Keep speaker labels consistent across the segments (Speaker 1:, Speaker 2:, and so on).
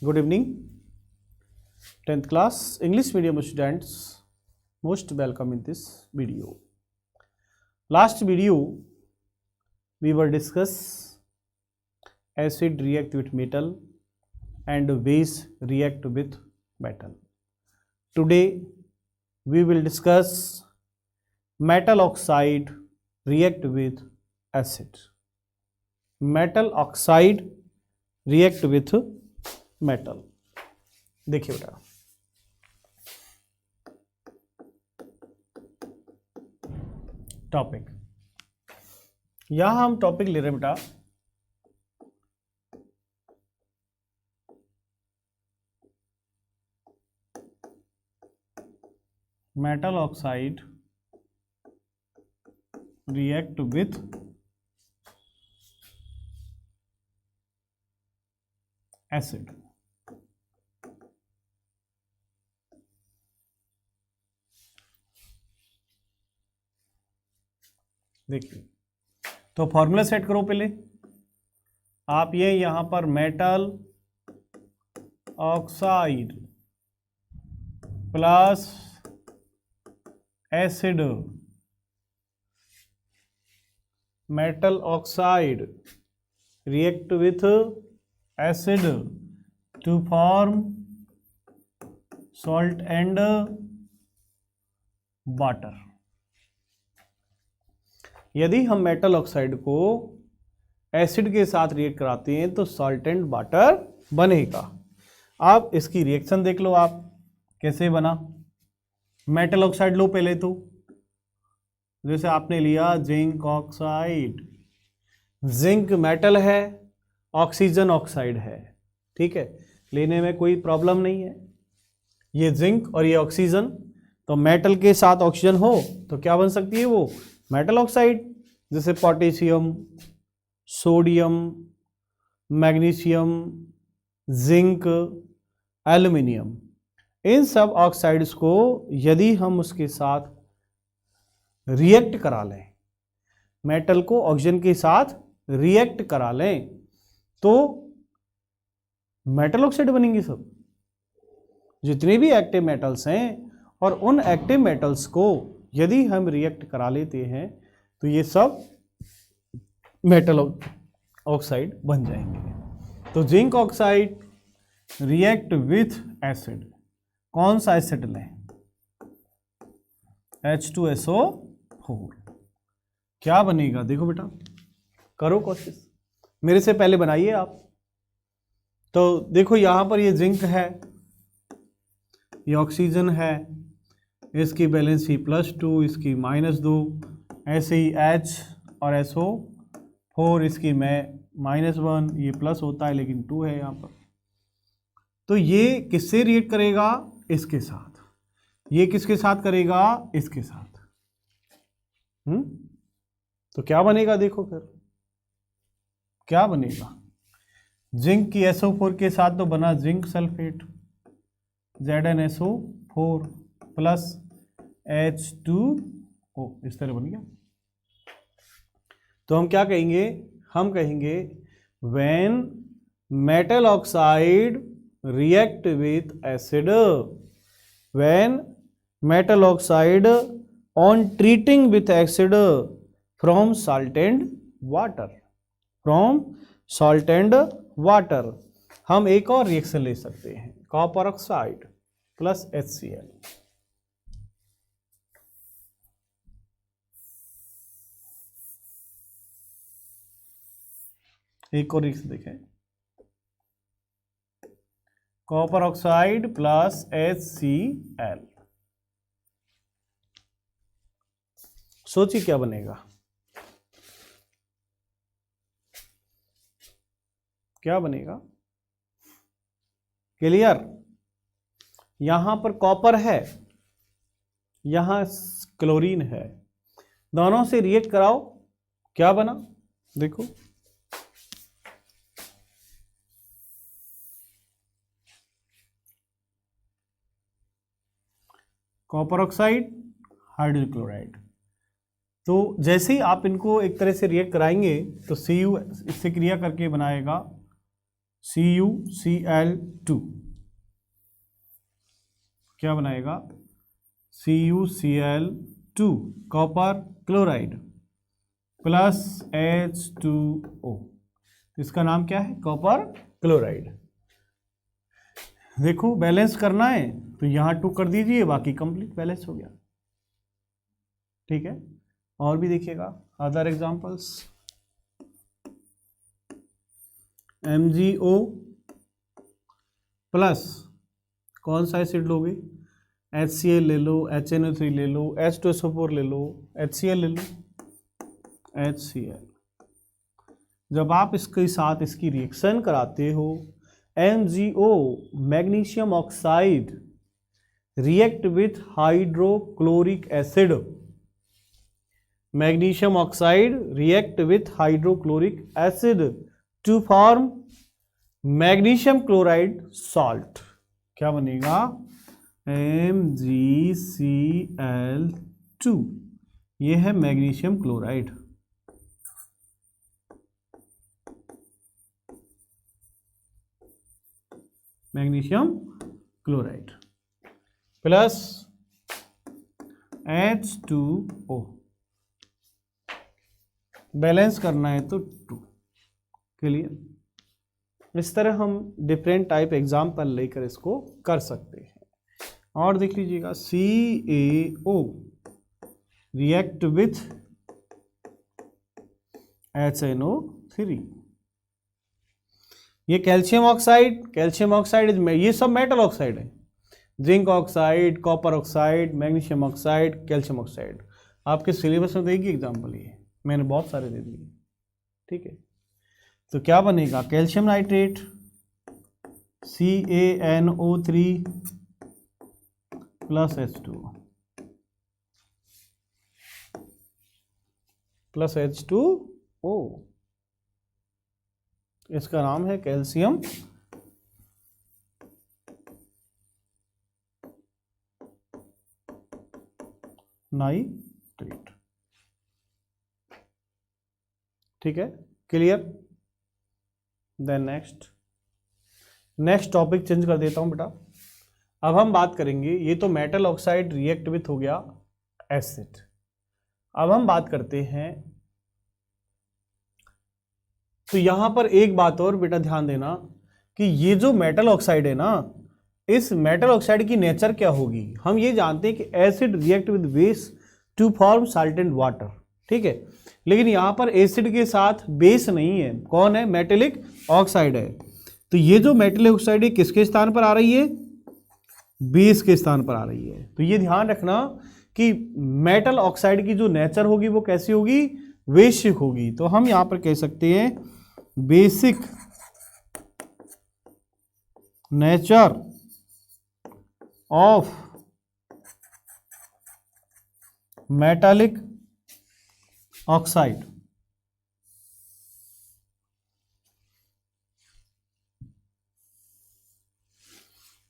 Speaker 1: Good evening, 10th class English medium students. Most welcome in this video. Last video we were discuss acid react with metal and base react with metal. Today we will discuss metal oxide react with acid. Metal oxide react with metal. देखिए बेटा, topic यहां हम topic ले रहे हैं बेटा metal oxide react with acid. देखिए, तो फॉर्मूला सेट करो पहले आप. ये यहां पर metal oxide plus acid, metal oxide react with acid to form salt and water. यदि हम मेटल ऑक्साइड को एसिड के साथ रिएक्ट कराते हैं तो सॉल्ट एंड वाटर बनेगा. आप इसकी रिएक्शन देख लो, आप कैसे बना. मेटल ऑक्साइड लो पहले, तो जैसे आपने लिया जिंक ऑक्साइड. जिंक मेटल है, ऑक्सीजन ऑक्साइड है, ठीक है, लेने में कोई प्रॉब्लम नहीं है. ये जिंक और ये ऑक्सीजन, तो मेटल के साथ ऑक्सीजन हो तो क्या बन सकती है वो मेटल ऑक्साइड. जैसे potassium, sodium, magnesium, zinc, aluminium, इन सब ऑक्साइड्स को यदि हम उसके साथ रिएक्ट करा लें, मेटल को ऑक्सीजन के साथ रिएक्ट करा लें तो मेटल ऑक्साइड बनेंगे सब, जितने भी एक्टिव मेटल्स हैं. और उन एक्टिव मेटल्स को यदि हम रिएक्ट करा लेते हैं तो ये सब मेटल ऑक्साइड बन जाएंगे. तो zinc oxide react with acid. कौन सा एसिड लें? H2SO4. क्या बनेगा देखो बेटा, करो कोशिश, मेरे से पहले बनाइए आप. तो देखो यहां पर ये जिंक है, ये ऑक्सीजन है, इसकी बैलेंसी +2, इसकी -2, ऐसे ही H और SO4, इसकी में -1, ये प्लस होता है लेकिन 2 है यहाँ पर. तो ये किससे रिएक्ट करेगा? इसके साथ. ये किसके साथ करेगा? इसके साथ. तो क्या बनेगा देखो, फिर क्या बनेगा. जिंक की SO4 के साथ तो बना zinc sulphate, ZnSO4 plus H2O, इस तरह बन गया. तो हम क्या कहेंगे? हम कहेंगे when metal oxide react with acid, when metal oxide on treating with acid from salt and water, from salt and water, हम एक और रिएक्शन ले सकते हैं, कॉपर ऑक्साइड प्लस HCl. एक और रिएक्शन देखें, कॉपर ऑक्साइड प्लस HCl. सोचिए क्या बनेगा, क्या बनेगा? क्लियर? यहां पर कॉपर है, यहां क्लोरीन है, दोनों से रिएक्ट कराओ, क्या बना देखो. Copper oxide, hydrogen chloride. तो जैसे ही आप इनको एक तरह से रिएक्ट कराएंगे तो Cu इससे क्रिया करके बनाएगा CuCl2 क्या बनाएगा? CuCl2 copper chloride plus H2O, इसका नाम क्या है? Copper chloride. देखो बैलेंस करना है तो यहाँ 2 कर दीजिए, बाकी कंप्लीट बैलेंस हो गया। ठीक है, और भी देखिएगा अदर एग्जांपल्स। MgO प्लस कौन सा एसिड लोगे? HCl ले लो, HNO3 ले लो, H2SO4 ले लो, HCl ले लो, HCl। जब आप इसके साथ इसकी रिएक्शन कराते हो, MgO magnesium oxide react with hydrochloric acid, magnesium oxide react with hydrochloric acid to form magnesium chloride salt. क्या बनेगा? MgCl2, ये है magnesium chloride. Magnesium chloride plus H2O, balance करना है तो 2। क्लियर? इस तरह हम डिफरेंट टाइप एग्जाम्पल लेकर इसको कर सकते हैं। और देख लीजिएगा CaO रिएक्ट विथ HNO3, ये कैल्शियम ऑक्साइड ये सब मेटल ऑक्साइड है। Zinc oxide, copper oxide, magnesium oxide, calcium oxide, आपके सिलेबस में देगी एग्जाम्पल, ये मैंने बहुत सारे दे दिए। ठीक है, तो क्या बनेगा? Calcium nitrate CaNO3 plus H2O plus H2O, इसका नाम है कैल्शियम नाइट्रेट। ठीक है, clear? Then next topic change कर देता हूं बेटा। अब हम बात करेंगे, ये तो मेटल ऑक्साइड रिएक्ट विथ हो गया एसिड। अब हम बात करते हैं, तो यहां पर एक बात और बेटा ध्यान देना कि ये जो मेटल ऑक्साइड है ना, इस मेटल ऑक्साइड की नेचर क्या होगी? हम ये जानते हैं कि acid react with base to form salt and water. ठीक है, लेकिन यहां पर एसिड के साथ बेस नहीं है, कौन है? मेटेलिक ऑक्साइड है। तो ये जो मेटेलिक ऑक्साइड है किसके स्थान पर आ रही है? बेस के स्थान पर आ रही है। तो ये ध्यान रखना कि मेटल ऑक्साइड की जो नेचर होगी वो कैसी होगी? बेसिक होगी। तो हम यहां पर कह सकते हैं basic nature of metallic oxide.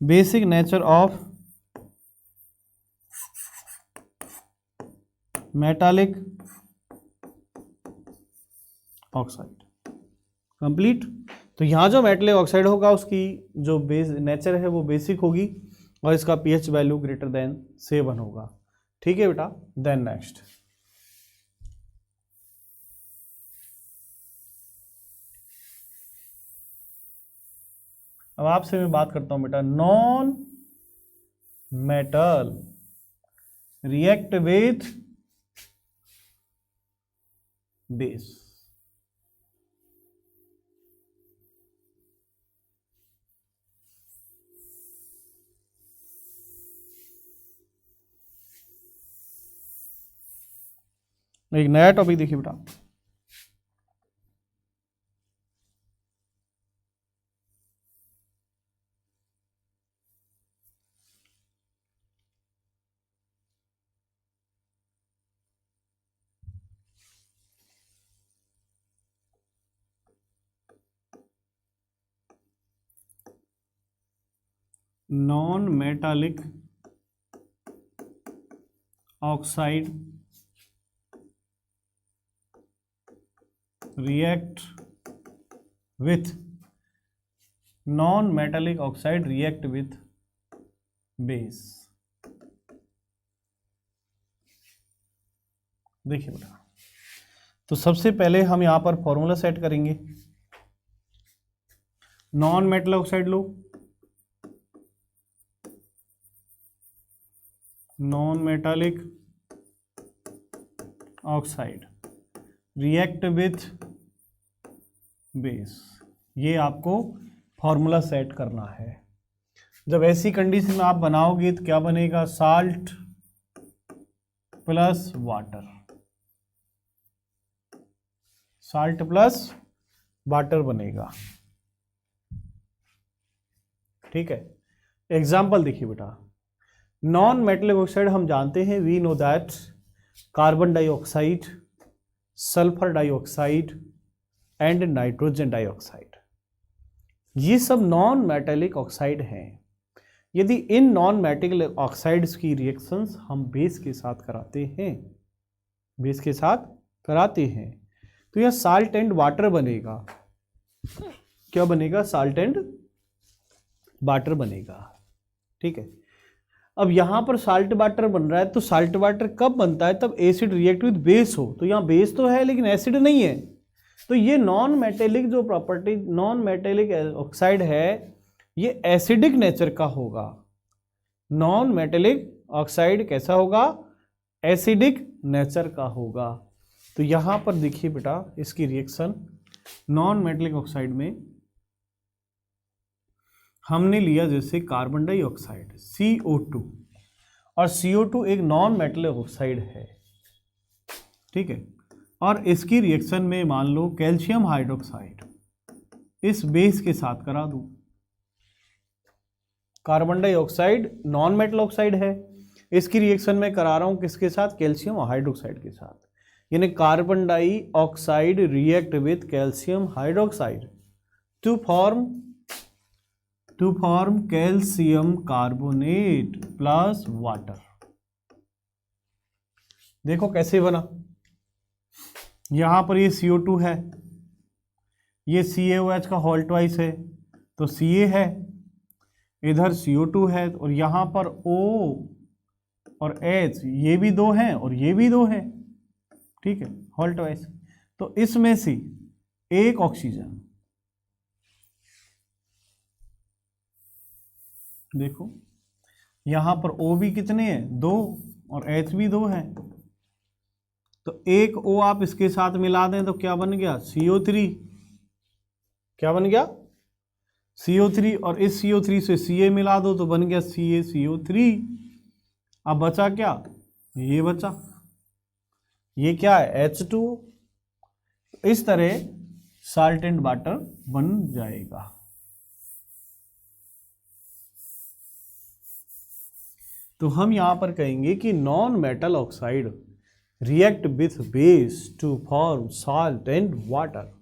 Speaker 1: Basic nature of metallic oxide complete. तो यहां जो मेटालिक ऑक्साइड होगा उसकी जो बेस नेचर है वो बेसिक होगी और इसका pH वैल्यू ग्रेटर देन 7 होगा। ठीक है बेटा, देन नेक्स्ट अब आपसे मैं बात करता हूं बेटा, non metal react with base. एक नया टॉपिक देखिए बेटा, non metallic oxide react with non metallic oxide react with base. देखिए बेटा, तो सबसे पहले हम यहां पर फॉर्मूला सेट करेंगे। Non metal oxide low, non metallic oxide react with base, ये आपको फॉर्मूला सेट करना है। जब ऐसी कंडीशन में आप बनाओगे तो क्या बनेगा, salt plus water, salt plus water बनेगा। ठीक है, एग्जाम्पल देखिए बेटा, नॉन मेटलिक ऑक्साइड हम जानते हैं, we know that carbon dioxide, sulphur dioxide and nitrogen dioxide, ये सब नॉन मेटालिक ऑक्साइड हैं। यदि इन नॉन मेटालिक ऑक्साइड्स की रिएक्शंस हम बेस के साथ कराते हैं, बेस के साथ कराते हैं, तो यह साल्ट एंड वाटर बनेगा। क्या बनेगा, साल्ट एंड वाटर बनेगा। ठीक है, अब यहां पर साल्ट वाटर बन रहा है, तो साल्ट वाटर कब बनता है, तब एसिड रिएक्ट विद बेस हो। तो यहां बेस तो है लेकिन एसिड नहीं है, तो ये नॉन मेटेलिक जो प्रॉपर्टी नॉन मेटेलिक ऑक्साइड है, ये एसिडिक नेचर का होगा। नॉन मेटेलिक ऑक्साइड कैसा होगा, एसिडिक नेचर का होगा। तो यहां पर देखिए बेटा, इसकी रिएक्शन नॉन मेटेलिक ऑक्साइड में हमने लिया जैसे कार्बन डाइऑक्साइड CO2, और CO2 एक नॉन मेटेलिक ऑक्साइड है। ठीक है, और इसकी रिएक्शन में मान लो कैल्शियम हाइड्रोक्साइड इस बेस के साथ करा दूं। Carbon dioxide non metal oxide है, इसकी रिएक्शन में करा रहा हूं किसके साथ, कैल्शियम हाइड्रोक्साइड के साथ, यानी carbon dioxide react with calcium hydroxide to form calcium carbonate plus water. देखो कैसे बना, यहां पर ये CO2 है, ये CaOH का होल ट्वाइस है, तो Ca है, इधर CO2 है, और यहां पर O और H ये भी दो हैं और ये भी दो हैं। ठीक है, होल ट्वाइस, तो इसमें से एक ऑक्सीजन, देखो यहां पर O भी कितने हैं, दो, और H भी दो हैं, तो एक O आप इसके साथ मिला दें तो क्या बन गया, CO3। क्या बन गया, CO3, और इस CO3 से Ca मिला दो तो बन गया CaCO3। अब बचा क्या, ये बचा, ये क्या है, H2O। इस तरह साल्ट एंड वाटर बन जाएगा। तो हम यहां पर कहेंगे कि non metal oxide react with base to form salt and water.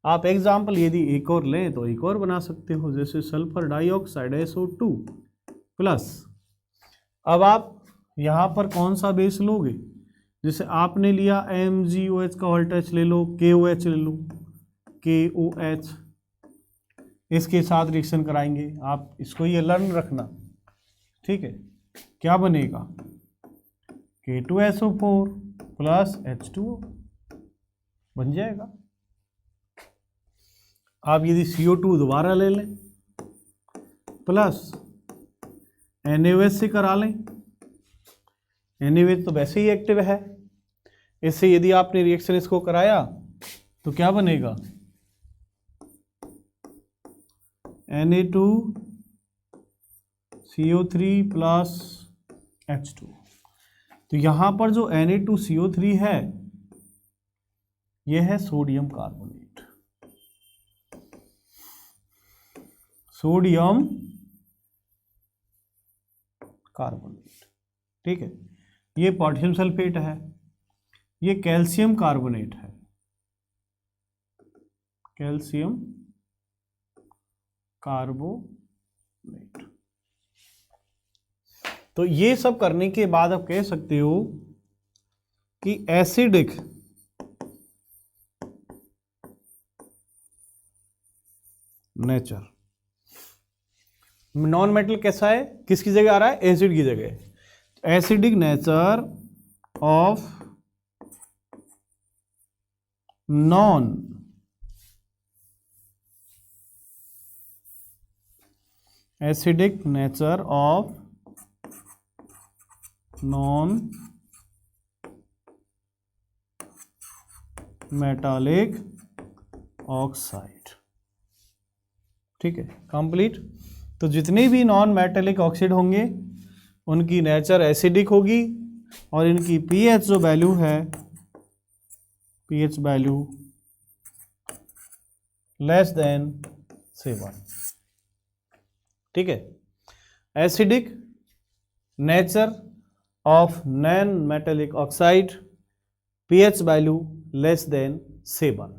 Speaker 1: आप एग्जाम्पल यदि एक और लें तो एक और बना सकते हो, जैसे सल्फर डाइऑक्साइड SO2 प्लस, अब आप यहाँ पर कौन सा बेस लोगे, जैसे आपने लिया MgOH का वोल्टेज ले लो, KOH ले लो, KOH, इसके साथ रिएक्शन कराएंगे, आप इसको ये लर्न रखना। ठीक है, क्या बनेगा, K2SO4 प्लस H2O बन जाएगा। आप यदि CO2 दोबारा ले लें प्लस NaOH से करा लें, NaOH तो वैसे ही एक्टिव है, इससे यदि आपने रिएक्शन इसको कराया तो क्या बनेगा, Na2CO3 प्लस H2। तो यहां पर जो Na2CO3 है, यह है सोडियम कार्बोनेट, सोडियम कार्बोनेट। ठीक है, ये पोटेशियम सल्फेट है, ये कैल्शियम कार्बोनेट है, कैल्शियम कार्बोनेट। तो ये सब करने के बाद आप कह सकते हो कि एसिडिक नेचर नॉन मेटल कैसा है, किसकी जगह आ रहा है, एसिड की जगह। Acidic nature of non acidic nature of non metallic oxide. ठीक है, कंप्लीट। तो जितने भी नॉन मेटालिक ऑक्साइड होंगे उनकी नेचर एसिडिक होगी और इनकी पीएच जो वैल्यू है, पीएच वैल्यू लेस देन 7। ठीक है, acidic nature of non metallic oxide, pH value less than 7।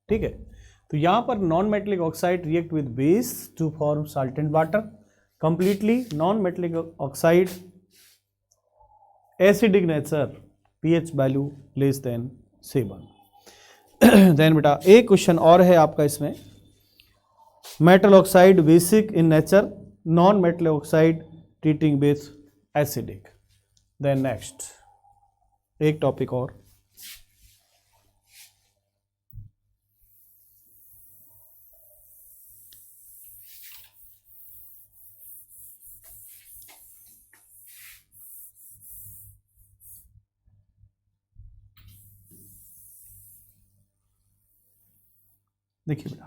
Speaker 1: ठीक है, तो यहां पर non metallic oxide react with base to form salt and water. Completely non metallic oxide acidic nature, pH value less than 7। Then बेटा एक question और है आपका इसमें, metal oxide basic in nature, non metal oxide treating with acidic. Then next एक topic और, देखिए बेटा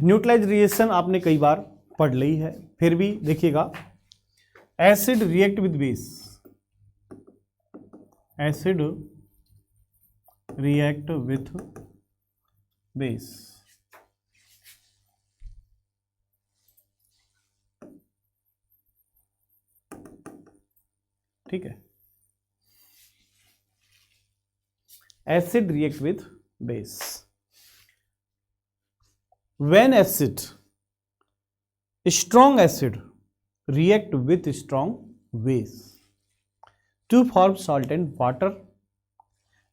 Speaker 1: न्यूट्रलाइज रिएक्शन आपने कई बार पढ़ ली है, फिर भी देखिएगा, acid react with base, acid react with base. ठीक है, acid react with base. When acid, strong acid react with strong base to form salt and water.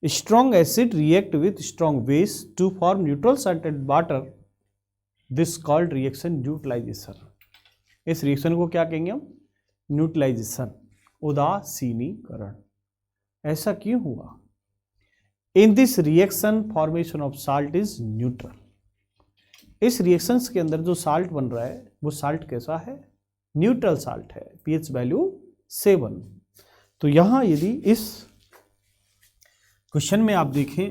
Speaker 1: Strong acid react with strong base to form neutral salt and water. This called reaction neutralization. इस reaction को क्या कहेंगे हम, neutralisation, उदासीनीकरण। ऐसा क्यों हुआ? In this reaction formation of salt is neutral. इस reactions के अंदर जो साल्ट बन रहा है वो साल्ट कैसा है, न्यूट्रल साल्ट है, पीएच वैल्यू 7। तो यहां यदि इस क्वेश्चन में आप देखें,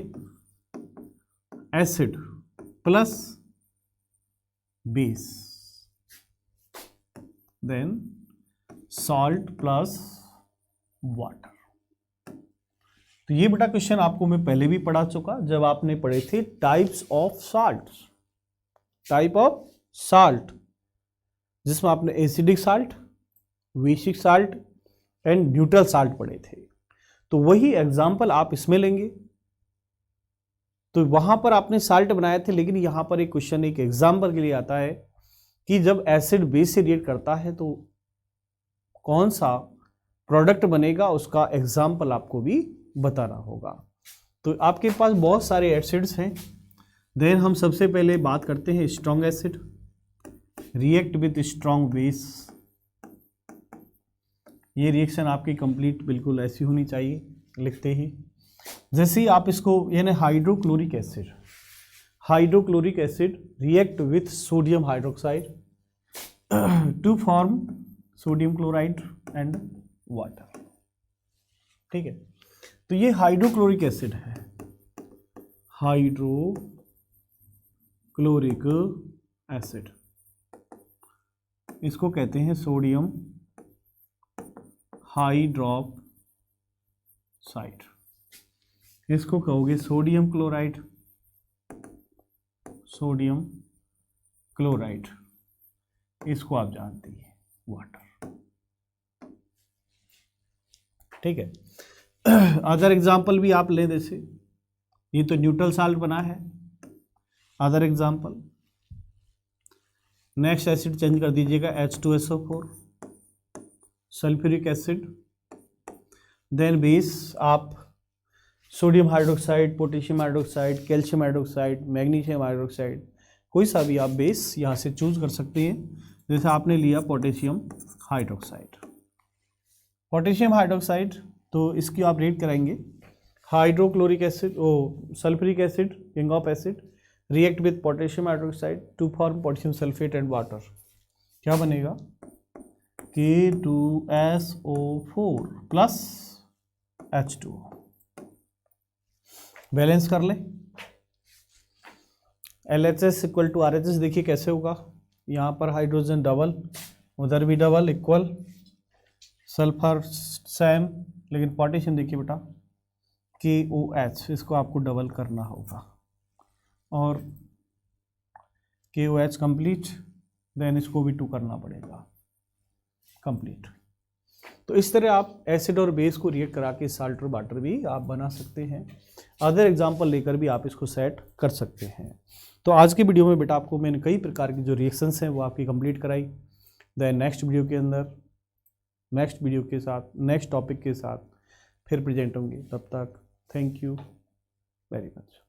Speaker 1: acid plus base, then salt plus water. तो ये बेटा क्वेश्चन आपको मैं पहले भी पढ़ा चुका जब आपने पढ़े थे types of salt, type of salt, जिसमें आपने acidic salt, basic salt and neutral salt पढ़े थे। तो वही एग्जाम्पल आप इसमें लेंगे। तो वहां पर आपने साल्ट बनाए थे, लेकिन यहां पर एक क्वेश्चन एक एग्जाम्पल के लिए आता है कि जब एसिड बेस से रिएक्ट करता है तो कौन सा प्रोडक्ट बनेगा, उसका एग्जाम्पल आपको भी बताना होगा। तो आपके पास बहुत सारे एसिड्स हैं। देन हम सबसे पहले बात करते हैं strong acid react with strong base. ये रिएक्शन आपकी कंप्लीट बिल्कुल ऐसी होनी चाहिए लिखते ही, जैसे ही आप इसको, यानी hydrochloric acid, hydrochloric acid react with sodium hydroxide to form sodium chloride and water. ठीक है, तो ये हाइड्रोक्लोरिक एसिड है, हाइड्रोक्लोरिक एसिड, इसको कहते हैं सोडियम हाइड्रोक्साइड, इसको कहोगे सोडियम क्लोराइड, सोडियम क्लोराइड, इसको आप जानते हैं वाटर। ठीक है, अदर एग्जाम्पल भी आप लें, जैसे ये तो न्यूट्रल साल्ट बना है। Other example, next acid change कर दीजिएगा, H2SO4, sulphuric acid. Then base आप sodium hydroxide, potassium hydroxide, calcium hydroxide, magnesium hydroxide, कोई सा भी आप बेस यहाँ से चूज कर सकते हैं। जैसे आपने लिया पोटेशियम हाइड्रोक्साइड, पोटेशियम हाइड्रोक्साइड, तो इसकी आप रेट कराएंगे hydrochloric acid, sulphuric acid, king of acid, react with potassium hydroxide to form potassium sulphate and water. क्या बनेगा? K2SO4 plus H2O। बैलेंस कर लें, LHS इक्वल टू RHS। देखिए कैसे होगा, यहाँ पर हाइड्रोजन डबल, उधर भी डबल, इक्वल, सल्फर सेम, लेकिन पोटेशियम देखिए बेटा KOH, इसको आपको डबल करना होगा, और KOH कंप्लीट, देन इसको भी 2 करना पड़ेगा, कंप्लीट। तो इस तरह आप एसिड और बेस को रिएक्ट करा के साल्ट और वाटर भी आप बना सकते हैं। अदर एग्जांपल लेकर भी आप इसको सेट कर सकते हैं। तो आज की वीडियो में बेटा आपको मैंने कई प्रकार की जो रिएक्शंस हैं वो आपकी कंप्लीट कराई। देन नेक्स्ट वीडियो के अंदर नेक्स्ट वीडियो के साथ नेक्स्ट टॉपिक के साथ फिर प्रेजेंट होंगे। तब तक थैंक यू वेरी मच।